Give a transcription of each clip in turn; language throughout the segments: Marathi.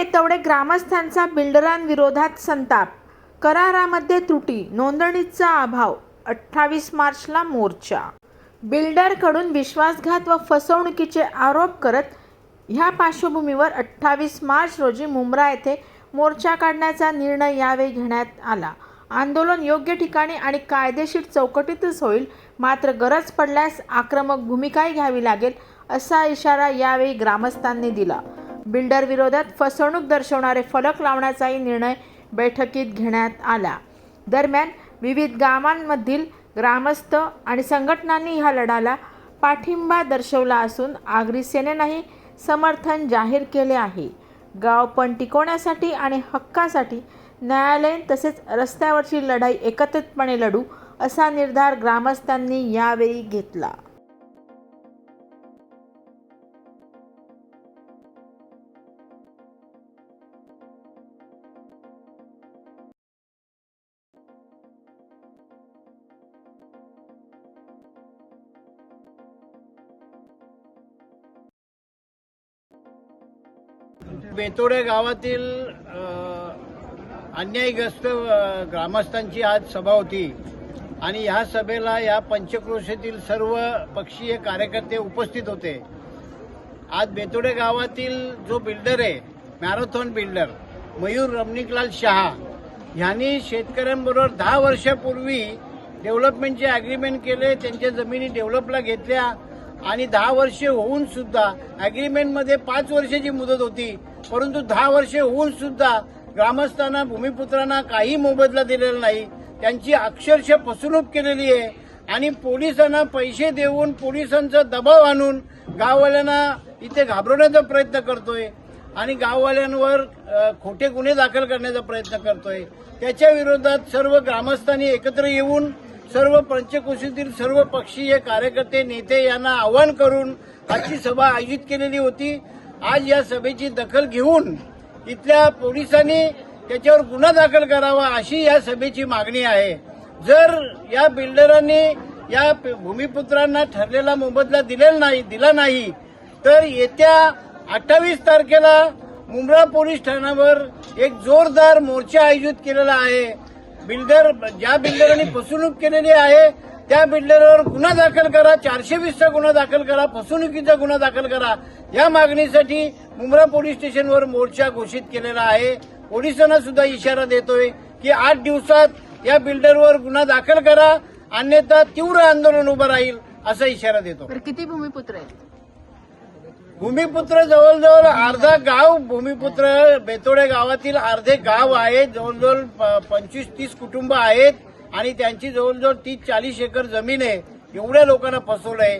बेतवडे ग्रामस्थांचा बिल्डरांविरोधात संताप, करारामध्ये त्रुटी, नोंदणीचा अभाव, 28 मार्चला मोर्चा. बिल्डरकडून विश्वासघात व फसवणुकीचे आरोप करत ह्या पार्श्वभूमीवर 28 मार्च रोजी मुंब्रा येथे मोर्चा काढण्याचा निर्णय यावेळी घेण्यात आला. आंदोलन योग्य ठिकाणी आणि कायदेशीर चौकटीतच होईल, मात्र गरज पडल्यास आक्रमक भूमिकाही घ्यावी लागेल असा इशारा यावेळी ग्रामस्थांनी दिला. बिल्डर विरोधात फसवणूक दर्शवणारे फलक लावण्याचाही निर्णय बैठकीत घेण्यात आला. दरम्यान विविध गावांमधील ग्रामस्थ आणि संघटनांनी ह्या लढ्याला पाठिंबा दर्शवला असून आगरी सेनेनेही समर्थन जाहीर केले आहे. गाव पण टिकवण्यासाठी आणि हक्कासाठी न्यायालयीन तसेच रस्त्यावरची लढाई एकत्रितपणे लढू असा निर्धार ग्रामस्थांनी यावेळी घेतला. बेतोडे गावातील अन्यायग्रस्त ग्रामस्थांची आज सभा होती आणि ह्या सभेला या पंचक्रोशीतील सर्व पक्षीय कार्यकर्ते उपस्थित होते. आज बेतोडे गावातील जो बिल्डर आहे, मॅरेथॉन बिल्डर मयूर रमणिकलाल शहा यांनी शेतकऱ्यांबरोबर 10 वर्षापूर्वी डेव्हलपमेंटचे अग्रीमेंट केले, त्यांच्या जमिनी डेव्हलपला घेतल्या आणि 10 वर्षे होऊन सुद्धा अग्रीमेंटमध्ये 5 वर्षाची मुदत होती, परंतु 10 वर्षे होऊन सुद्धा ग्रामस्थांना भूमिपुत्रांना काही मोबदला दिलेला नाही. त्यांची अक्षरशः फसवणूक केलेली आहे आणि पोलिसांना पैसे देऊन पोलिसांचा दबाव आणून गाववाल्यांना इथे घाबरवण्याचा प्रयत्न करतोय आणि गाववाल्यांवर खोटे गुन्हे दाखल करण्याचा प्रयत्न करतोय. त्याच्या विरोधात सर्व ग्रामस्थांनी एकत्र येऊन सर्व पंचक्रोशीतील सर्व पक्षीय कार्यकर्ते नेते यांना आवाहन करून आजची सभा आयोजित केलेली होती. आज या सभेची दखल घेऊन इथल्या पोलिसांनी त्याच्यावर गुन्हा दाखल करावा अशी या सभेची मागणी आहे. जर या बिल्डरांनी या भूमिपुत्रांना ठरलेला मोबदला दिला नाही तर येत्या 28 तारखेला मुंब्रा पोलीस ठाण्यावर एक जोरदार मोर्चा आयोजित केलेला आहे. ज्या बिल्डरांनी फसवणूक केलेली आहे त्या बिल्डरवर गुन्हा दाखल करा, 420चा गुन्हा दाखल करा, फसवणुकीचा गुन्हा दाखल करा या मागणीसाठी मुंब्रा पोलीस स्टेशनवर मोर्चा घोषित केलेला आहे. पोलिसांना सुद्धा इशारा देतोय की 8 दिवसात या बिल्डरवर गुन्हा दाखल करा, अन्यथा तीव्र आंदोलन उभं राहील असा इशारा देतो. किती भूमिपुत्र आहेत? भूमिपुत्र जवळजवळ अर्धा गाव भूमिपुत्र बेतोडे गावातील अर्धे गाव आहे. जवळजवळ 25-30 कुटुंब आहेत आणि त्यांची जवळजवळ 30-40 एकर जमीन आहे. एवढ्या लोकांना फसवलंय.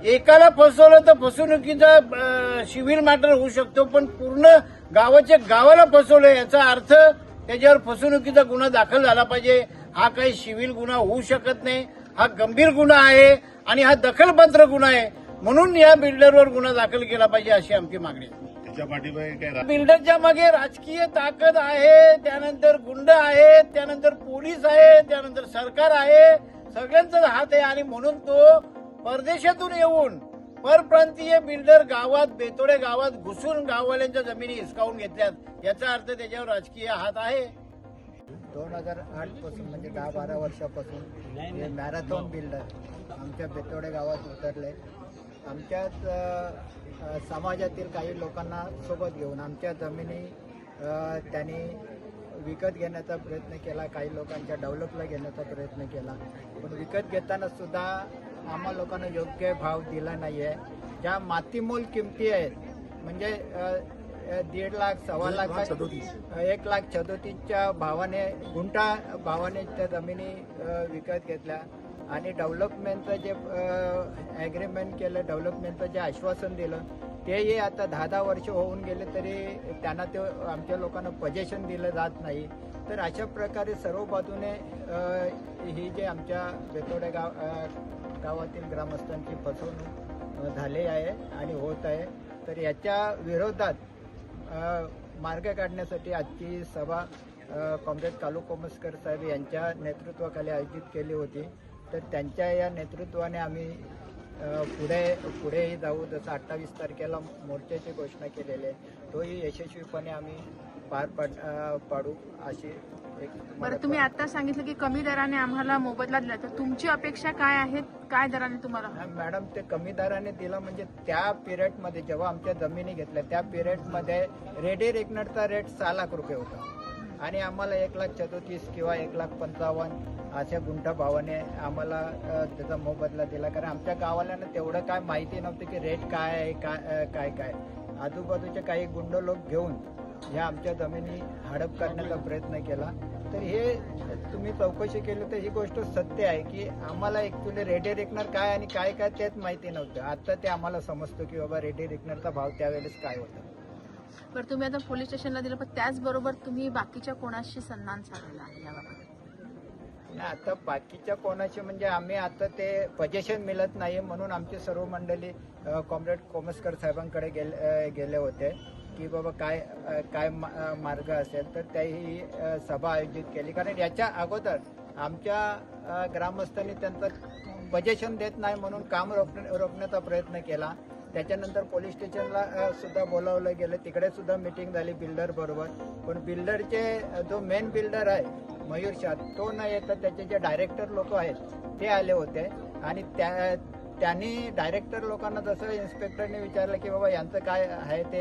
एकाला फसवलं तर फसवणुकीचा सिव्हिल मॅटर होऊ शकतो, पण पूर्ण गावाला फसवलंय याचा अर्थ त्याच्यावर फसवणुकीचा गुन्हा दाखल झाला पाहिजे. हा काही सिव्हिल गुन्हा होऊ शकत नाही. हा गंभीर गुन्हा आहे आणि हा दखलपात्र गुन्हा आहे. म्हणून या बिल्डरवर गुन्हा दाखल केला पाहिजे अशी आमची मागणी आहे. बिल्डरच्या मागे राजकीय ताकद आहे, त्यानंतर गुंड आहेत, त्यानंतर पोलीस आहे, त्यानंतर सरकार आहे, सगळ्यांचाच हात आहे आणि म्हणून तो परदेशातून येऊन परप्रांतीय बिल्डर गावात बेतोडे गावात घुसून गाववाल्यांच्या जमिनी हिसकावून घेतल्यात. याचा अर्थ त्याच्यावर राजकीय हात आहे. 2008 पासून म्हणजे 10-12 वर्षापासून हे मॅरेथॉन बिल्डर आमच्या बेतोडे गावात उतरले. आमच्याच समाजातील काही लोकांना सोबत घेऊन आमच्या जमिनी त्यांनी विकत घेण्याचा प्रयत्न केला, काही लोकांच्या डेव्हलपला घेण्याचा प्रयत्न केला, पण विकत घेताना सुद्धा आम्हा लोकांना योग्य भाव दिला नाही आहे. ज्या मातीमोल किमती आहेत म्हणजे 1.5 लाख, 1.25 लाख, 1,37,000च्या भावाने गुंठा भावाने त्या जमिनी विकत घेतल्या आणि डेव्हलपमेंटचं जे ॲग्रीमेंट केलं, डेव्हलपमेंटचं जे आश्वासन दिलं तेही आता 10-10 वर्ष होऊन गेले तरी त्यांना ते आमच्या लोकांना पोझिशन दिलं जात नाही. तर अशा प्रकारे सर्व बाजूने ही जे आमच्या बेतोडे गावातील ग्रामस्थांची फसवणूक झाली आहे आणि होत आहे. तर याच्या विरोधात मार्ग काढण्यासाठी आजची सभा कॉम्रेड कालू कोमस्कर साहेब यांच्या नेतृत्वाखाली आयोजित केली होती. तर त्यांच्या या नेतृत्वाने आम्ही पुढेही जाऊ. जसं 28 तारखेला मोर्चाची घोषणा केलेली आहे, तोही यशस्वीपणे आम्ही पाडू अशी एक बरं, तुम्ही आता सांगितलं की कमी दराने आम्हाला मोबदला दिला, तर तुमची अपेक्षा काय आहेत? काय दराने तुम्हाला? मॅडम, ते कमी दराने दिलं म्हणजे त्या पिरियडमध्ये जेव्हा आमच्या जमिनी घेतल्या त्या पिरियडमध्ये रेडी रेकनरचा रेट 6 लाख रुपये होता आणि आम्हाला 1,37,000 किंवा 1,55,000 अशा गुंठा भावाने आम्हाला त्याचा मोबदला दिला. कारण आमच्या गावाला तेवढं काय माहिती नव्हतं की रेट काय आहे, काय आजूबाजूचे काही गुंड लोक घेऊन ह्या आमच्या जमिनी हडप करण्याचा प्रयत्न केला. तर हे तुम्ही चौकशी केली तर ही गोष्ट सत्य आहे की आम्हाला ऍक्च्युली रेडी रेकनर काय आणि काय तेच माहिती नव्हतं. आता ते आम्हाला समजतं की बाबा रेडी रेकनरचा भाव त्यावेळेस काय होता. बरं, तुम्ही आता पोलीस स्टेशनला दिलं, पण त्याचबरोबर तुम्ही बाकीच्या कोणाशी संधान साधला आहे याबाबत? नाही, आता बाकीच्या कोणाचे म्हणजे आम्ही आता ते पोझिशन मिळत नाही म्हणून आमची सर्व मंडळी कॉम्रेड कोमस्कर साहेबांकडे गेले होते की बाबा काय मार्ग असेल. तर त्याही सभा आयोजित केली. कारण याच्या अगोदर आमच्या ग्रामस्थांनी त्यांचं पोझिशन देत नाही म्हणून काम रोखण्याचा प्रयत्न केला. त्याच्यानंतर पोलीस स्टेशनला सुद्धा बोलावलं गेलं, तिकडे सुद्धा मीटिंग झाली बिल्डर बरोबर. पण बिल्डरचे जो मेन बिल्डर आहे मयूर शाह, तो न येता त्याचे जे डायरेक्टर लोक आहेत ते आले होते आणि त्यांनी डायरेक्टर लोकांना जसं इन्स्पेक्टरने विचारलं की बाबा यांचं काय आहे ते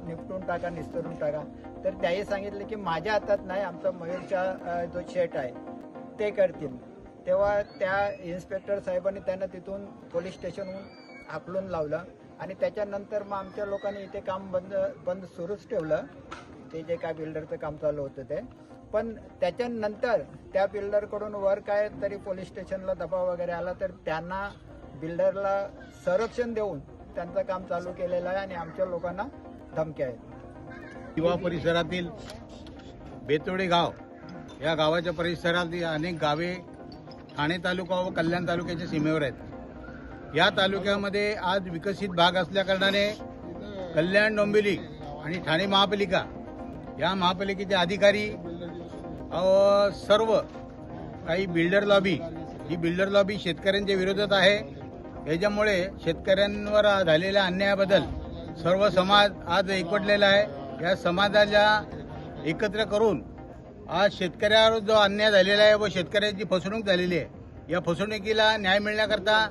निपटून टाका, निस्तरून टाका. तर त्याही सांगितलं की माझ्या हातात नाही, आमचा मयूरचा जो शेट आहे ते करतील. तेव्हा त्या इन्स्पेक्टर साहेबांनी त्यांना तिथून पोलीस स्टेशनहून हाकलून लावलं आणि त्याच्यानंतर मग आमच्या लोकांनी इथे काम बंद सुरूच ठेवलं, ते जे काय बिल्डरचं काम चालू होतं ते. पण त्याच्यानंतर त्या बिल्डरकडून वर काय तरी पोलीस स्टेशनला दबाव वगैरे आला, तर त्यांना बिल्डरला संरक्षण देऊन त्यांचं काम चालू केलेलं आहे आणि आमच्या लोकांना धमक्या आहेत. युवा परिसरातील बेतोडे गाव, या गावाच्या परिसरातील अनेक गावे ठाणे तालुका व कल्याण तालुक्याच्या सीमेवर आहेत. या तालुक्यामध्ये आज विकसित भाग असल्याकारणाने कल्याण, डोंबिवली आणि ठाणे महापालिका या महापालिकेचे अधिकारी सर्व काही बिल्डर लॉबी, ही बिल्डर लॉबी शेतकऱ्यांच्या विरोधात आहे. याच्यामुळे शेतकऱ्यांवर झालेल्या अन्यायाबद्दल सर्व समाज आज एकवटलेला आहे. या समाजाला एकत्र करून आज शेतकऱ्यावर जो अन्याय झालेला आहे व शेतकऱ्यांची फसवणूक झालेली आहे, या फसवणुकीला न्याय मिळण्याकरता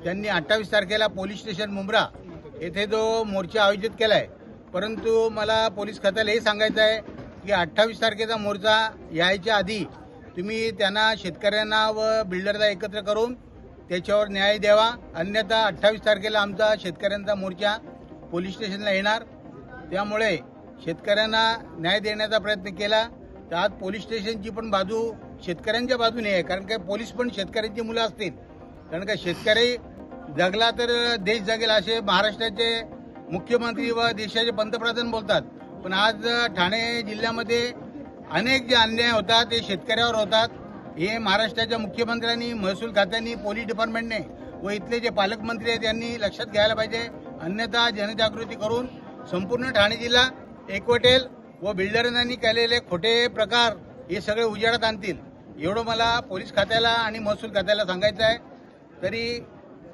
त्यांनी 28 तारखेला पोलीस स्टेशन मुंब्रा येथे जो मोर्चा आयोजित केला आहे. परंतु मला पोलीस खात्याला हे सांगायचं आहे की 28 तारखेचा मोर्चा यायच्या आधी तुम्ही त्यांना, शेतकऱ्यांना व बिल्डरला एकत्र करून त्याच्यावर न्याय द्यावा. अन्यथा 28 तारखेला आमचा शेतकऱ्यांचा मोर्चा पोलीस स्टेशनला येणार. त्यामुळे शेतकऱ्यांना न्याय देण्याचा प्रयत्न केला तर आज पोलीस स्टेशनची पण बाजू शेतकऱ्यांच्या बाजूने आहे. कारण काय पोलीस पण शेतकऱ्यांची मुलं असतील. कारण का शेतकरी जगला तर देश जगेल असे महाराष्ट्राचे मुख्यमंत्री व देशाचे पंतप्रधान बोलतात. पण आज ठाणे जिल्ह्यामध्ये अनेक जे अन्याय होतात ते शेतकऱ्यावर होतात. हे महाराष्ट्राच्या मुख्यमंत्र्यांनी, महसूल खात्याने, पोलीस डिपार्टमेंटने व इथले जे पालकमंत्री आहेत त्यांनी लक्षात घ्यायला पाहिजे. अन्यथा जनजागृती करून संपूर्ण ठाणे जिल्हा एकवटेल व बिल्डरांनी केलेले खोटे प्रकार हे सगळे उजेडात आणतील, एवढं मला पोलीस खात्याला आणि महसूल खात्याला सांगायचं आहे. तरी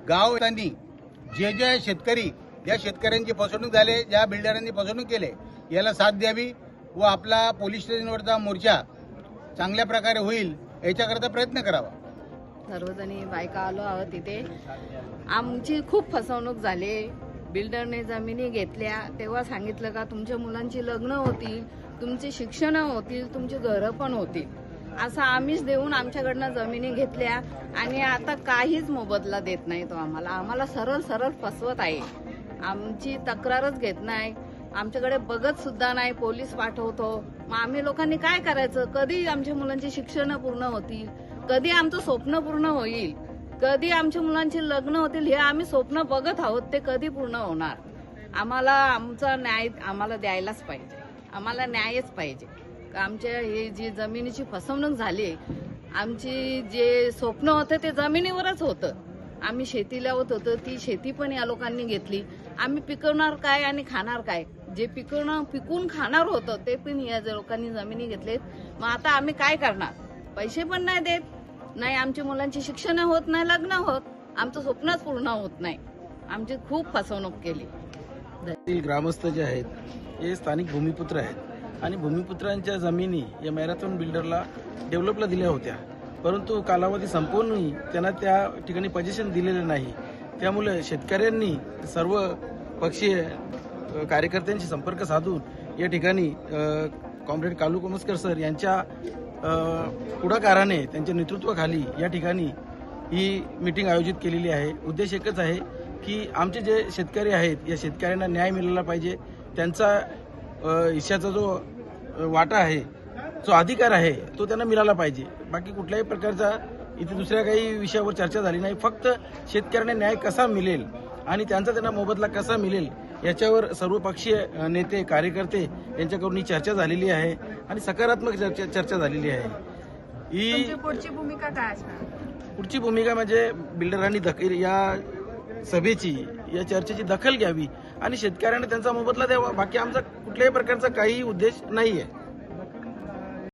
गावांनी जे शेतकरी, ज्या शेतकऱ्यांची फसवणूक झाली, ज्या बिल्डरांनी फसवणूक केले, याला साथ द्यावी व आपला पोलीस स्टेशनवरचा मोर्चा चांगल्या प्रकारे होईल याच्याकरता प्रयत्न करावा. सर्वजणी बायका आलो आहोत तिथे. आमची खूप फसवणूक झाली. बिल्डरने जमिनी घेतल्या तेव्हा सांगितलं का तुमच्या मुलांची लग्न होतील, तुमची शिक्षण होतील, तुमची घरं पण होतील, असं आम्हीच देऊन आमच्याकडनं जमिनी घेतल्या आणि आता काहीच मोबदला देत नाही तो आम्हाला सरळ फसवत आहे. आमची तक्रारच घेत नाही, आमच्याकडे बघत सुद्धा नाही, पोलीस पाठवतो. मग आम्ही लोकांनी काय करायचं? कधी आमच्या मुलांची शिक्षण पूर्ण होतील, कधी आमचं स्वप्न पूर्ण होईल, कधी आमच्या मुलांची लग्न होतील, हे आम्ही स्वप्न बघत आहोत, ते कधी पूर्ण होणार? आम्हाला आमचा न्याय आम्हाला द्यायलाच पाहिजे, आम्हाला न्यायच पाहिजे. आमच्या हे जी जमिनीची फसवणूक झाली, आमची जे स्वप्न होतं ते जमिनीवरच होतं. आम्ही शेतीला होतो, ती शेती पण या लोकांनी घेतली. आम्ही पिकवणार काय आणि खाणार काय? जे पिकून खाणार होतं ते पण या लोकांनी जमिनी घेतलेत. मग आता आम्ही काय करणार? पैसे पण नाही देत, नाही आमच्या मुलांची शिक्षण होत, नाही लग्न होत. आमचं स्वप्नच पूर्ण होत नाही. आमची खूप फसवणूक केली. येथील ग्रामस्थ जे आहेत हे स्थानिक भूमिपुत्र आहेत आणि भूमिपुत्रांच्या जमिनी या मॅरेथॉन बिल्डरला डेव्हलपला दिल्या होत्या, परंतु कालावधी संपवूनही त्यांना त्या ठिकाणी पोझिशन दिलेलं नाही. त्यामुळे शेतकऱ्यांनी सर्व पक्षीय कार्यकर्त्यांशी संपर्क साधून या ठिकाणी कॉम्रेड कालू कोमस्कर सर यांच्या पुढाकाराने त्यांच्या नेतृत्वाखाली या ठिकाणी ही मीटिंग आयोजित केलेली आहे. उद्देश एकच आहे की आमचे जे शेतकरी आहेत या शेतकऱ्यांना न्याय मिळाला पाहिजे. त्यांचा हिश्श्याचा जो वाटा आहे, जो अधिकार आहे तो त्यांना मिळाला पाहिजे. बाकी कुठल्याही प्रकारचा इथे दुसऱ्या काही विषयावर चर्चा झाली नाही. फक्त शेतकऱ्यांना न्याय कसा मिळेल आणि त्यांचा त्यांना मोबदला कसा मिळेल याच्यावर सर्वपक्षीय नेते कार्यकर्ते यांच्याकडून ही चर्चा झालेली आहे आणि सकारात्मक चर्चा झालेली आहे. ही पुढची भूमिका काय असणार? पुढची भूमिका म्हणजे बिल्डरांनी या सभेची या चर्चेची दखल घ्यावी आणि शेतकऱ्यांना त्यांचा मोबदला द्यावा. बाकी आमचा कुठल्याही प्रकारचा काही उद्देश नाही आहे.